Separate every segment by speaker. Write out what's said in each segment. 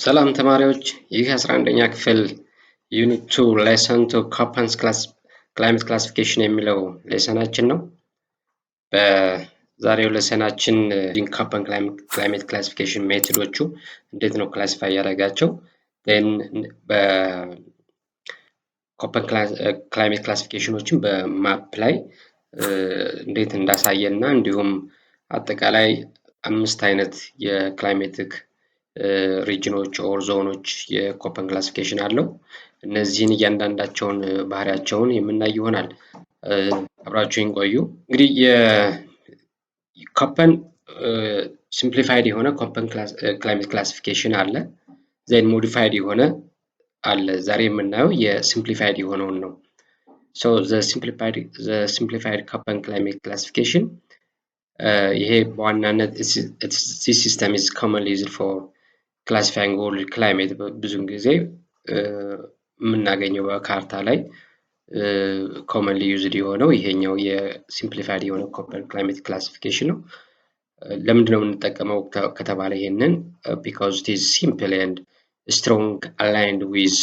Speaker 1: ሰላም ተማሪዎች ይህ 11ኛ ክፍል ዩኒት 2 ሌሰን 2 ኮፐንስ ክላይሜት ክላሲፊኬሽን የሚለው ሌሰናችን ነው። በዛሬው ሌሰናችን ኮፐን ክላይሜት ክላሲፊኬሽን ሜቶዶቹ እንዴት ነው ክላሲፋይ ያደረጋቸው በኮፐን ክላይሜት ክላሲፊኬሽኖችን በማፕ ላይ እንዴት እንዳሳየና እንዲሁም አጠቃላይ 5 አይነት የክላይሜቲክ ሪጅኖች ኦር ዞኖች የኮፐን ክላሲፊኬሽን አለው። እነዚህን እያንዳንዳቸውን ባህሪያቸውን የምናይ ይሆናል። አብራችሁን ቆዩ። እንግዲህ የኮፐን ሲምፕሊፋይድ የሆነ ኮፐን ክላይሜት ክላሲፊኬሽን አለ። ዜን ሞዲፋይድ የሆነ አለ። ዛሬ የምናየው የሲምፕሊፋይድ የሆነውን ነው። So the simplified Köppen climate classification ይሄ በዋናነት this system is commonly used for classifying world climate ብዙን ጊዜ የምናገኘው በካርታ ላይ commonly used የሆነው ይሄኛው የሲምፕሊፋይድ የሆነው Köppen climate classification ነው። ለምንድነው የምንጠቀመው ከተባለ ይሄንን because it is simple and strong aligned with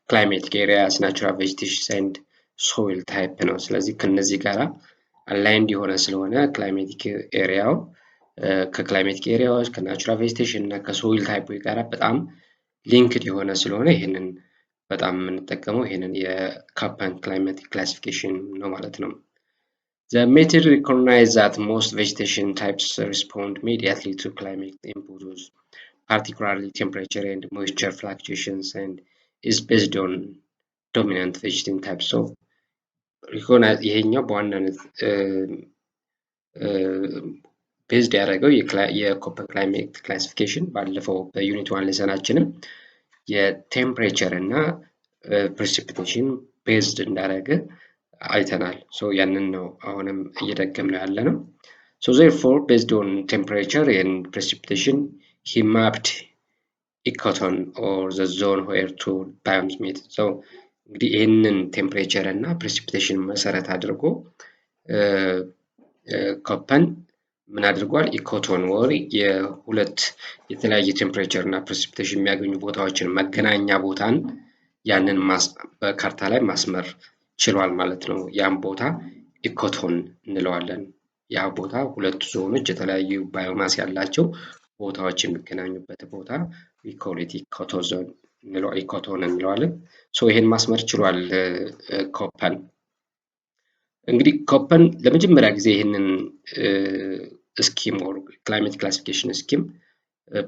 Speaker 1: climatic areas, natural vegetation and soil type ነው። ስለዚህ ከነዚህ ጋራ aligned የሆነ ስለሆነ climatic ኤሪያው ከክላይሜቲክ ኤሪያዎች ከናቹራል ቬጂቴሽን እና ከሶይል ታይፕ ጋር በጣም ሊንክድ የሆነ ስለሆነ ይሄንን በጣም የምንጠቀመው ይሄንን የኮፐን ክላይሜቲክ ክላሲፊኬሽን ነው ማለት ነው። The method recognizes that most vegetation types respond immediately to climate inputs, particularly temperature and moisture fluctuations, and is based on dominant vegetation types. So ይሄኛው በዋናነት ቤዝድ ያደረገው የኮፐን ክላይሜት ክላሲፊኬሽን ባለፈው በዩኒት 1 ሌሰናችንም የቴምፕሬቸር እና ፕሬሲፒቴሽን ቤዝድ እንዳደረገ አይተናል። ሶ ያንን ነው አሁንም እየደገምነው ያለነው። So therefore based on temperature and precipitation he mapped Ecoton or the zone where two biomes meet. So እንግዲህ ይህንን ቴምፕሬቸር እና ፕሬሲፒቴሽን መሰረት አድርጎ ኮፐን ምን አድርጓል? ኢኮቶን ወር የሁለት የተለያየ ቴምፕሬቸር እና ፕሬሲፒቴሽን የሚያገኙ ቦታዎችን መገናኛ ቦታን ያንን በካርታ ላይ ማስመር ችሏል ማለት ነው። ያን ቦታ ኢኮቶን እንለዋለን። ያ ቦታ ሁለት ዞኖች የተለያዩ ባዮማስ ያላቸው ቦታዎች የሚገናኙበት ቦታ we call it ኢኮቶን እንለዋለን። ሶ ይሄን ማስመር ችሏል ኮፐን። እንግዲህ ኮፐን ለመጀመሪያ ጊዜ ይሄንን ስኪም ኦር ክላይሜት ክላሲፊኬሽን ስኪም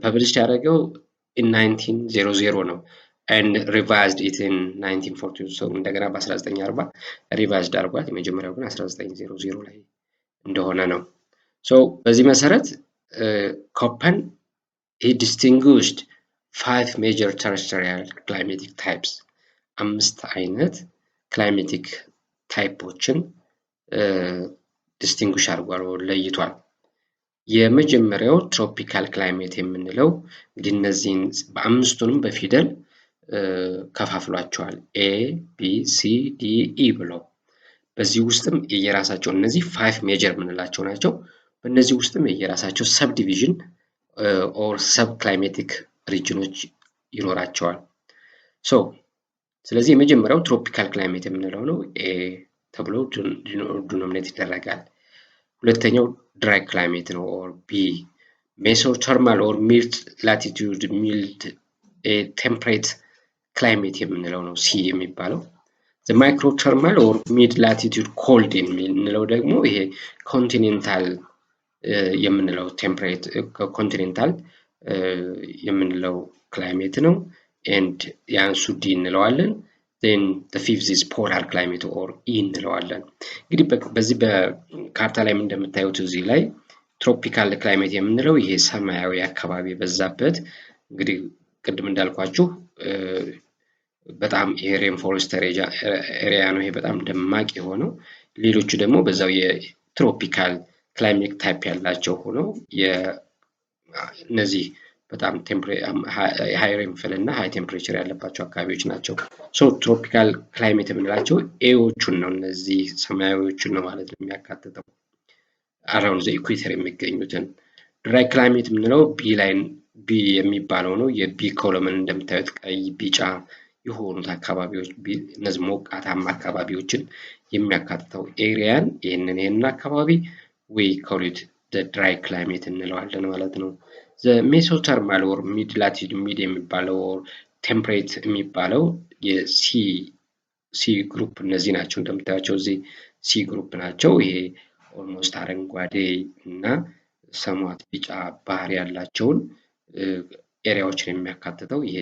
Speaker 1: ፐብሊሽ ያደረገው in 1900 ነው and revised it in 1940. so እንደገና በ1940 ሪቫይዝድ አድርጓል። የመጀመሪያው ግን 1900 ላይ እንደሆነ ነው። so በዚህ መሰረት ኮፐን he distinguished 5 major terrestrial climatic types 5 አይነት ክላይሜቲክ ታይፖችን ዲስቲንጉሽ አድርጓል ለይቷል። የመጀመሪያው ትሮፒካል ክላይሜት የምንለው እንግዲህ እነዚህን በአምስቱንም በፊደል ከፋፍሏቸዋል A B C D E ብሎ በዚህ ውስጥም የየራሳቸው እነዚህ 5 ሜጀር የምንላቸው ናቸው። በእነዚህ ውስጥም የየራሳቸው ሰብ ዲቪዥን ኦር ሰብ ክላይሜቲክ ሪጅኖች ይኖራቸዋል። ስለዚህ የመጀመሪያው ትሮፒካል ክላይሜት የምንለው ነው A ተብሎ ዲኖሚኔት ይደረጋል። ሁለተኛው ድራይ ክላይሜት ነው ኦር B ሜሶተርማል ኦር ሚድ ላቲቱድ ሚልድ ቴምፕሬት ክላይሜት የምንለው ነው C የሚባለው። the microthermal or mid latitude cold የምንለው ደግሞ ይሄ ኮንቲኔንታል የምንለው ቴምፕሬት ኮንቲኔንታል የምንለው ክላይሜት ነው and ያንሱ D እንለዋለን። then the fifth is polar climate or E እንለዋለን። እንግዲህ በዚህ በካርታ ላይ እንደምታዩት እዚህ ላይ ትሮፒካል ክላይሜት የምንለው ይሄ ሰማያዊ አካባቢ በዛበት እንግዲህ ቅድም እንዳልኳችሁ በጣም የሬን ፎረስት ኤሪያ ነው። ይሄ በጣም ደማቅ የሆነው ሌሎቹ ደግሞ በዛው የትሮፒካል ክላይሜት ታይፕ ያላቸው ሆነው እነዚህ በጣም ሃይ ሬንፎል እና ሃይ ቴምፕሬቸር ያለባቸው አካባቢዎች ናቸው። ሶ ትሮፒካል ክላይሜት የምንላቸው ኤዎቹን ነው እነዚህ ሰማያዊዎቹን ነው ማለት ነው የሚያካትተው አራውንድ ዘ ኢኩዌተር የሚገኙትን። ድራይ ክላይሜት የምንለው ቢ ላይ ቢ የሚባለው ነው። የቢ ኮለምን እንደምታዩት ቀይ፣ ቢጫ የሆኑት አካባቢዎች እነዚህ ሞቃታማ አካባቢዎችን የሚያካትተው ኤሪያን ይህንን አካባቢ we call it the dry climate እንለዋለን ማለት ነው። the mesothermal or mid latitude mid የሚባለው or temperate የሚባለው የሲ ግሩፕ እነዚህ ናቸው። እንደምታያቸው እዚህ ሲ ግሩፕ ናቸው። ይሄ ኦልሞስት አረንጓዴ እና ሰሟት ቢጫ ባህሪ ያላቸውን ኤሪያዎችን የሚያካትተው ይሄ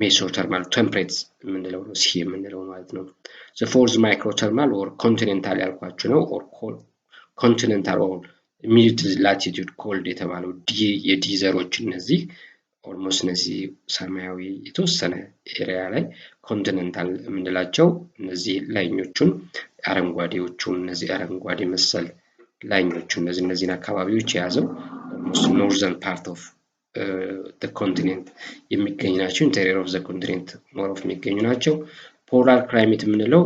Speaker 1: ሜሶተርማል ቴምፕሬት የምንለው ነው፣ ሲ የምንለው ማለት ነው። the fourth microthermal or continental ያልኳችሁ ነው። or continental or mid latitude cold የተባለው ዲ የዲ ዘሮች እነዚህ ኦልሞስት እነዚህ ሰማያዊ የተወሰነ ኤሪያ ላይ ኮንቲኔንታል የምንላቸው እነዚህ ላይኞቹን አረንጓዴዎቹን እነዚህ አረንጓዴ መሰል ላይኞቹ እነዚህን አካባቢዎች የያዘው ኦልሞስት ኖርዘርን ፓርት ኦፍ the continent የሚገኙ ናቸው። ኢንቴሪየር ኦፍ ዘ ኮንቲኔንት ሞር ኦፍ የሚገኙ ናቸው። ፖላር ክላይሜት የምንለው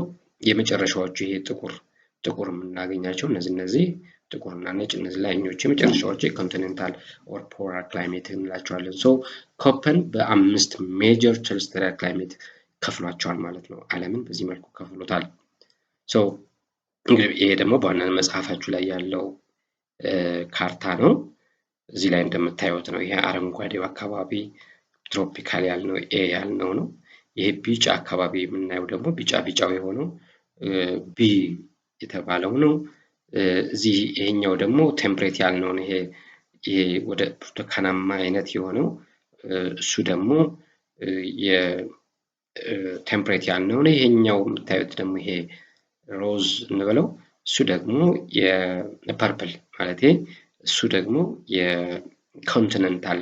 Speaker 1: የመጨረሻዎቹ ይሄ ጥቁር የምናገኛቸው እነዚህ ጥቁርና ነጭ እነዚህ ላይኞቹ የመጨረሻዎቹ የኮንቲኔንታል ኦር ፖላር ክላይሜት እንላቸዋለን። ሶ ኮፐን በ5 ሜጀር ቴሬስትሪያል ክላይሜት ከፍሏቸዋል ማለት ነው። ዓለምን በዚህ መልኩ ከፍሎታል። ሶ እንግዲህ ይሄ ደግሞ በዋናነት መጽሐፋችሁ ላይ ያለው ካርታ ነው። እዚህ ላይ እንደምታዩት ነው። ይሄ አረንጓዴው አካባቢ ትሮፒካል ያልነው ኤ ያልነው ነው። ይሄ ቢጫ አካባቢ የምናየው ደግሞ ቢጫው የሆነው ቢ የተባለው ነው። እዚህ ይሄኛው ደግሞ ቴምፕሬት ያልነው ነው። ይሄ ወደ ብርቱካናማ አይነት የሆነው እሱ ደግሞ የቴምፕሬት ያልነው ነው። ይሄኛው የምታዩት ደግሞ ይሄ ሮዝ እንበለው እሱ ደግሞ የፐርፕል ማለት እሱ ደግሞ የኮንቲኔንታል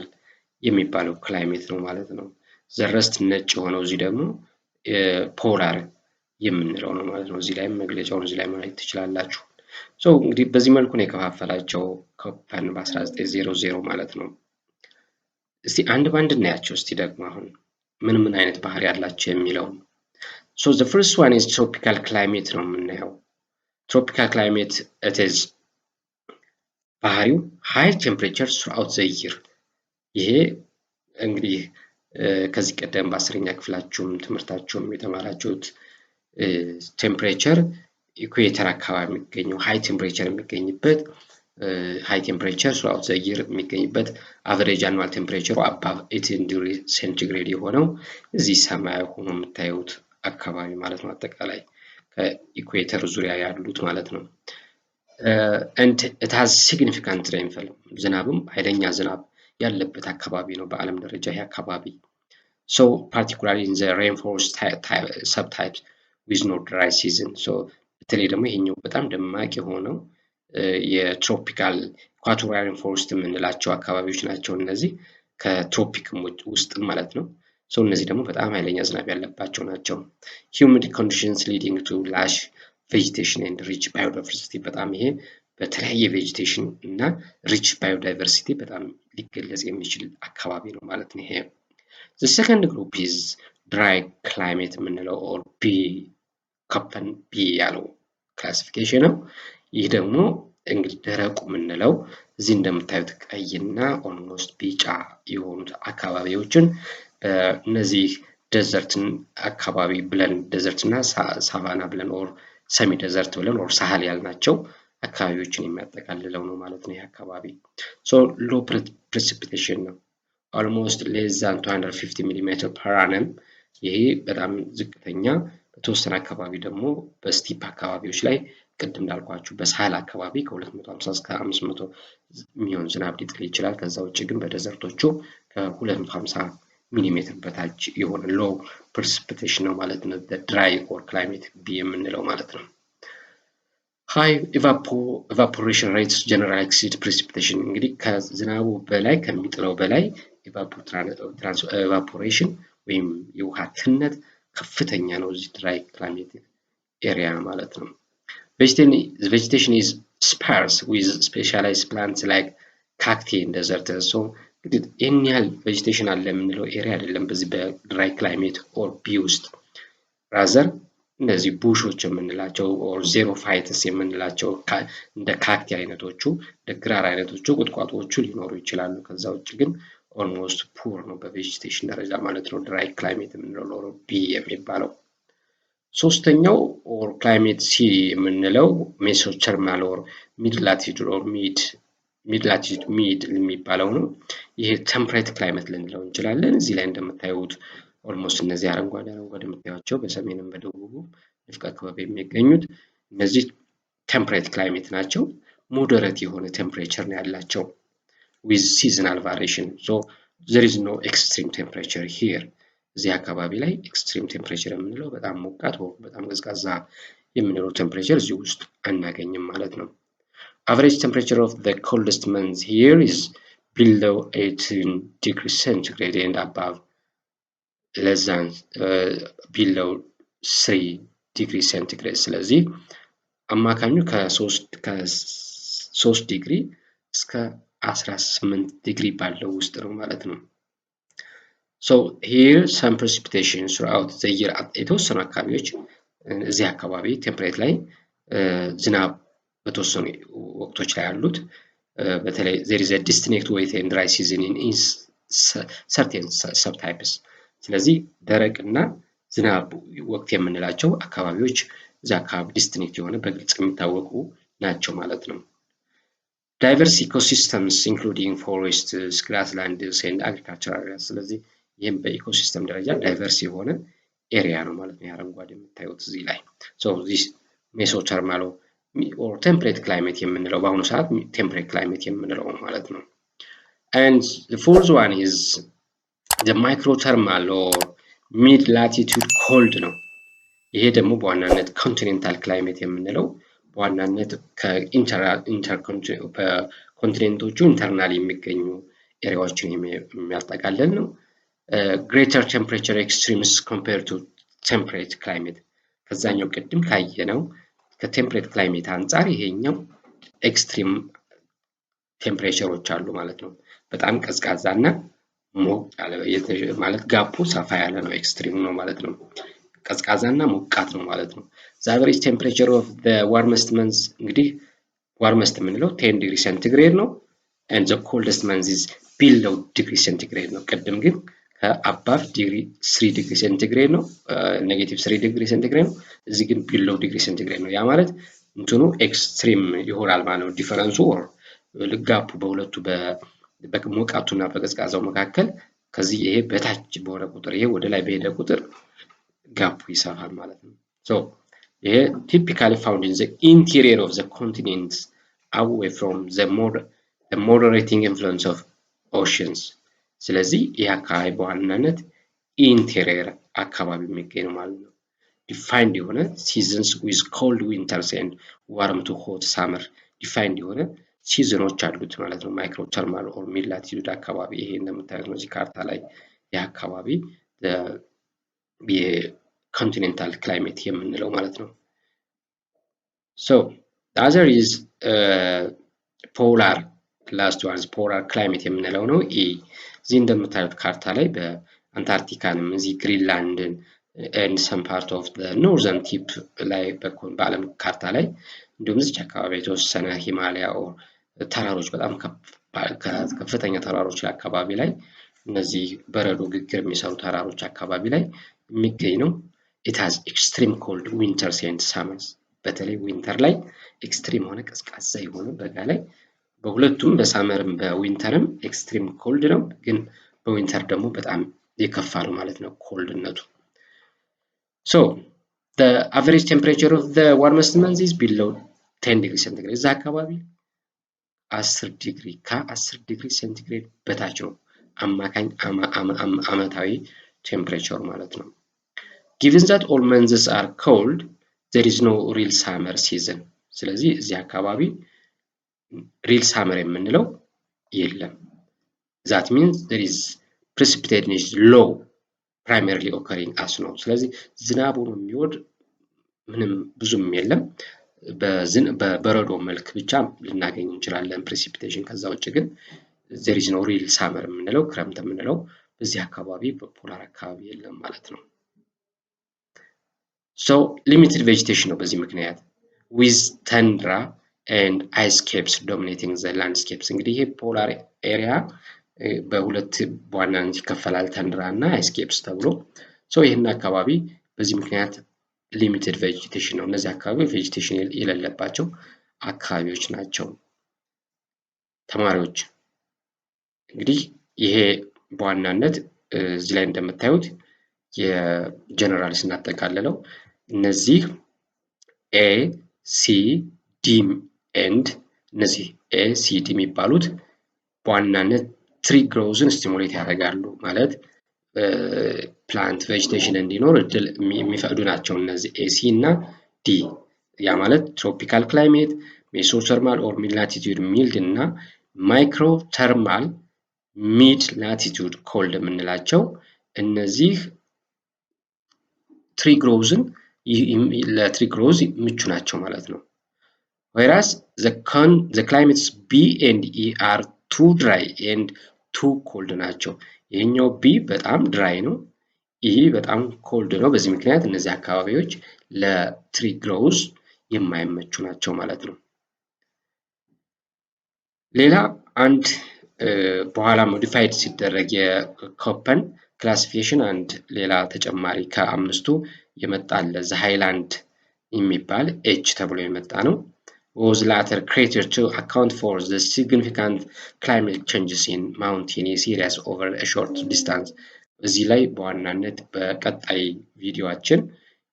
Speaker 1: የሚባለው ክላይሜት ነው ማለት ነው። ዘረስት ነጭ የሆነው እዚህ ደግሞ ፖላር የምንለው ነው ማለት ነው። እዚህ ላይ መግለጫውን እዚህ ላይ ማየት ትችላላችሁ። ሶ እንግዲህ በዚህ መልኩ ነው የከፋፈላቸው ኮፐን በ1900 ማለት ነው። እስቲ አንድ ባንድ እናያቸው። እስቲ ደግሞ አሁን ምን አይነት ባህሪ ያላቸው የሚለው ሶ the first one is tropical climate ነው የምናየው። tropical climate it is ባህሪው high temperature throughout the year። ይሄ እንግዲህ ከዚህ ቀደም በ10ኛ ክፍላችሁም ትምህርታችሁም የተማራችሁት ቴምፕሬቸር ኢኩዌተር አካባቢ የሚገኘው ሃይ ቴምፕሬቸር የሚገኝበት ሃይ ቴምፕሬቸር throughout the year የሚገኝበት አቨሬጅ አኑዋል ቴምፕሬቸሩ above 18 ዲግሪ ሴንቲግሬድ የሆነው እዚህ ሰማያዊ ሆኖ የምታዩት አካባቢ ማለት ነው። አጠቃላይ ከኢኩዌተር ዙሪያ ያሉት ማለት ነው። and it has significant rainfall ዝናብም ኃይለኛ ዝናብ ያለበት አካባቢ ነው በአለም ደረጃ ይሄ አካባቢ። so particularly in the rainforest subtypes with no dry season so በተለይ ደግሞ ይሄኛው በጣም ደማቅ የሆነው የትሮፒካል ኢኳቶሪያል ሬንፎረስት የምንላቸው አካባቢዎች ናቸው። እነዚህ ከትሮፒክ ውስጥ ማለት ነው። so እነዚህ ደግሞ በጣም ኃይለኛ ዝናብ ያለባቸው ናቸው። humid conditions leading to lush vegetation and rich biodiversity በጣም ይሄ በተለያየ ቬጂቴሽን እና ሪች ባዮዳይቨርሲቲ በጣም ሊገለጽ የሚችል አካባቢ ነው ማለት ነው። ይሄ the second group is dry climate የምንለው or B ኮፐን ቢ ያለው ክላሲፊኬሽን ነው። ይህ ደግሞ እንግዲህ ደረቁ የምንለው እዚህ እንደምታዩት ቀይና ኦልሞስት ቢጫ የሆኑት አካባቢዎችን እነዚህ ዴዘርትን አካባቢ ብለን ዴዘርትና ሳቫና ብለን ኦር ሰሚ ዴዘርት ብለን ኦር ሳህል ያልናቸው አካባቢዎችን የሚያጠቃልለው ነው ማለት ነው። ይሄ አካባቢ so low precipitation ነው almost less than 250 mm per annum ይሄ በጣም ዝቅተኛ በተወሰነ አካባቢ ደግሞ በስቲፕ አካባቢዎች ላይ ቅድም እንዳልኳችሁ በሳህል አካባቢ ከ250 እስከ 500 ሚሊዮን ዝናብ ሊጥል ይችላል። ከዛ ውጭ ግን በደዘርቶቹ ከ250 ሚሊሜትር በታች የሆነ ሎው precipitation ነው ማለት ነው። ድራይ ኦር ክላይሜት ቢ የምንለው ማለት ነው። high evaporation rates generally exceed precipitation እንግዲህ ከዝናቡ በላይ ከሚጥለው በላይ evaporation ወይም የውሃ ትነት ከፍተኛ ነው እዚህ ድራይ ክላይሜት ኤሪያ ማለት ነው። vegetation is sparse with specialized plants like cacti and desert so እንግዲህ ይህን ያህል vegetation አለ የምንለው ኤሪያ አይደለም በዚህ በድራይ ክላይሜት ኦር ቢ ውስጥ rather እነዚህ ቡሾች የምንላቸው ኦር ዜሮፋይትስ የምንላቸው እንደ ካክቲ አይነቶቹ እንደ ግራር አይነቶቹ ቁጥቋጦዎቹ ሊኖሩ ይችላሉ። ከዛ ውጭ ግን ኦልሞስት ፑር ነው በቬጂቴሽን ደረጃ ማለት ነው። ድራይ ክላይሜት የምንለው ሎሮ ቢ የሚባለው። ሶስተኛው ኦር ክላይሜት ሲ የምንለው ሜሶተርማል ኦር ሚድ ላቲቱድ ኦር ሚድ ላቲቱድ ሚድ የሚባለው ነው። ይሄ ቴምፕሬት ክላይሜት ልንለው እንችላለን። እዚህ ላይ እንደምታዩት ኦልሞስት እነዚህ አረንጓዴ የምታዩቸው በሰሜንም በደቡብም ንፍቀ ክበብ የሚገኙት እነዚህ ቴምፕሬት ክላይሜት ናቸው። ሞደሬት የሆነ ቴምፕሬቸር ነው ያላቸው with seasonal variation. So there is no extreme temperature here. እዚህ አካባቢ ላይ ኤክስትሪም ቴምፕሬቸር የምንለው በጣም ሞቃት ወይ በጣም ቀዝቃዛ የምንለው ቴምፕሬቸር እዚህ ውስጥ አናገኝም ማለት ነው። Average temperature of the coldest month here is below 18 degrees centigrade and above less than below 3 degrees centigrade. ስለዚህ አማካኙ ከ3 ዲግሪ እስከ 18 ዲግሪ ባለው ውስጥ ነው ማለት ነው። So here some precipitation throughout the year የተወሰኑ አካባቢዎች እዚህ አካባቢ ቴምፕሬት ላይ ዝናብ በተወሰኑ ወቅቶች ላይ ያሉት በተለይ there is a distinct wet and dry season in certain subtypes ስለዚህ ደረቅና ዝናብ ወቅት የምንላቸው አካባቢዎች እዚህ አካባቢ distinct የሆነ በግልጽ የሚታወቁ ናቸው ማለት ነው። Diverse ecosystems including forests, grasslands and agricultural areas ስለዚህ ይህም በኢኮሲስተም ደረጃ ዳይቨርስ የሆነ ኤሪያ ነው ማለት ነው። አረንጓዴ የምታዩት እዚህ ላይ so this ሜሶተርማል or temperate climate የምንለው በአሁኑ ሰዓት temperate climate የምንለው ማለት ነው። And the fourth one is the microthermal or mid latitude cold ነው። ይሄ ደግሞ በዋናነት ኮንቲኔንታል ክላይሜት የምንለው በዋናነት በኮንቲኔንቶቹ ኢንተርናል የሚገኙ ኤሪያዎችን የሚያጠቃልል ነው። greater temperature extremes compared to temperate climate ከዛኛው ቅድም ካየነው ከቴምፕሬት ክላይሜት አንፃር ይሄኛው ኤክስትሪም ቴምፕሬቸሮች አሉ ማለት ነው። በጣም ቀዝቃዛና ሞቅ ያለ ማለት ጋፑ ሰፋ ያለ ነው ኤክስትሪም ነው ማለት ነው። ቀዝቃዛና ሞቃት ነው ማለት ነው። the average temperature of the warmest months እንግዲህ ዋርመስት የምንለው 10 ዲግሪ ሴንቲግሬድ ነው and the coldest month is below ዲግሪ ሴንቲግሬድ ነው። ቅድም ግን ከአባቭ ዲግሪ 3 ዲግሪ ሴንቲግሬድ ነው ኔጌቲቭ 3 ዲግሪ ሴንቲግሬድ ነው። እዚህ ግን below ዲግሪ ሴንቲግሬድ ነው። ያ ማለት እንትኑ ኤክስትሪም ይሆናል ማለት ነው። ዲፈረንሱ ኦር ልጋፑ በሁለቱ በሞቃቱና በቀዝቃዛው መካከል ከዚህ ይሄ በታች በሆነ ቁጥር ይሄ ወደ ላይ በሄደ ቁጥር ጋፑ ይሰፋል ማለት ነው። so ይሄ typically found in the interior of the continents away from the moderating influence of oceans ስለዚህ ይህ አካባቢ በዋናነት ኢንቴሪየር አካባቢ የሚገኝ ማለት ነው። defined የሆነ seasons with cold winters and warm to hot summer defined የሆነ ሲዝኖች አሉት ማለት ነው። ማይክሮተርማል ኦር ሚድ ላቲቱድ አካባቢ ይሄ እንደምታዩት ነው እዚህ ካርታ ላይ ይህ አካባቢ የኮንቲኔንታል ክላይሜት የምንለው ማለት ነው። so the other is polar last one is polar climate የምንለው ነው። እዚህ እንደምታዩት ካርታ ላይ በአንታርክቲካንም እዚህ ግሪንላንድን and some part of the northern tip ላይ በዓለም ካርታ ላይ እንዲሁም እዚህ አካባቢ የተወሰነ ሂማሊያ ኦር ተራሮች በጣም ከፍተኛ ተራሮች አካባቢ ላይ እነዚህ በረዶ ግግር የሚሰሩ ተራሮች አካባቢ ላይ የሚገኝ ነው። it has extreme cold winters and summers በተለይ ዊንተር ላይ ኤክስትሪም ሆነ ቀዝቃዛ የሆነ በጋ ላይ በሁለቱም በሳመርም በዊንተርም ኤክስትሪም ኮልድ ነው። ግን በዊንተር ደግሞ በጣም የከፋ ነው ማለት ነው ኮልድነቱ። so the average temperature of the warmest month is below 10 degree centigrade እዛ አካባቢ 10 ዲግሪ ከ10 ዲግሪ ሴንቲግሬድ በታች ነው አማካኝ አመታዊ ቴምፕሬቸር ማለት ነው። given that all months are cold there is no real summer season ስለዚህ እዚህ አካባቢ real summer የምንለው የለም። that means there is precipitation is low primarily occurring as snow ስለዚህ ዝናቡ ነው የሚወርድ ምንም ብዙም የለም በበረዶ መልክ ብቻ ልናገኝ እንችላለን precipitation ከዛ ውጭ ግን there is no real summer የምንለው ክረምት የምንለው በዚህ አካባቢ በፖላር አካባቢ የለም ማለት ነው። so limited vegetation ነው በዚህ ምክንያት with tundra and ice caps dominating the landscapes እንግዲህ ይሄ ፖላር ኤሪያ በሁለት በዋናነት ይከፈላል፣ ተንድራ እና አይስኬፕስ ተብሎ። ይህን አካባቢ በዚህ ምክንያት ሊሚትድ ቬጂቴሽን ነው። እነዚህ አካባቢ ቬጂቴሽን የሌለባቸው አካባቢዎች ናቸው። ተማሪዎች እንግዲህ ይሄ በዋናነት እዚህ ላይ እንደምታዩት የጀነራል ስናጠቃልለው እነዚህ ኤ ሲ ዲ ኤንድ እነዚህ ኤ ሲ ዲ የሚባሉት በዋናነት ትሪ ግሮዝን ስቲሙሌት ያደርጋሉ። ማለት ፕላንት ቬጂቴሽን እንዲኖር እድል የሚፈቅዱ ናቸው። እነዚህ ኤ ሲ እና ዲ ያ ማለት ትሮፒካል ክላይሜት፣ ሜሶተርማል ኦር ሚድ ላቲቱድ ሚልድ እና ማይክሮ ተርማል ሚድ ላቲቱድ ኮልድ የምንላቸው እነዚህ ትሪ ግሮዝን ለትሪ ግሮዝ ምቹ ናቸው ማለት ነው። whereas the climates B and E are too dry and too cold ናቸው። ይሄኛው B በጣም ድራይ ነው፣ E በጣም ኮልድ ነው። በዚህ ምክንያት እነዚህ አካባቢዎች ለትሪ ግሮዝ የማይመቹ ናቸው ማለት ነው። ሌላ አንድ በኋላ ሞዲፋይድ ሲደረግ የኮፐን ክላሲፊኬሽን አንድ ሌላ ተጨማሪ ከአምስቱ የመጣ አለ። ዘ ሃይላንድ የሚባል ኤች ተብሎ የመጣ ነው። was later created to account for the significant climate changes in mountainous areas over a short distance። እዚህ ላይ በዋናነት በቀጣይ ቪዲዮአችን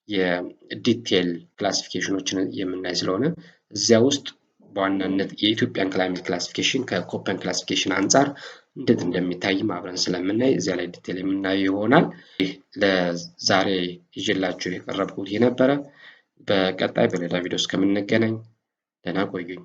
Speaker 1: የዲቴል ክላሲፊኬሽኖችን የምናይ ስለሆነ እዚያ ውስጥ በዋናነት የኢትዮጵያን ክላይሜት ክላሲፊኬሽን ከኮፐን ክላሲፊኬሽን አንጻር እንዴት እንደሚታይም አብረን ስለምናይ እዚያ ላይ ዲቴል የምናየው ይሆናል። ለዛሬ ይዤላችሁ የቀረብኩት የነበረ። በቀጣይ በሌላ ቪዲዮ እስከምንገናኝ ደህና ቆዩኝ።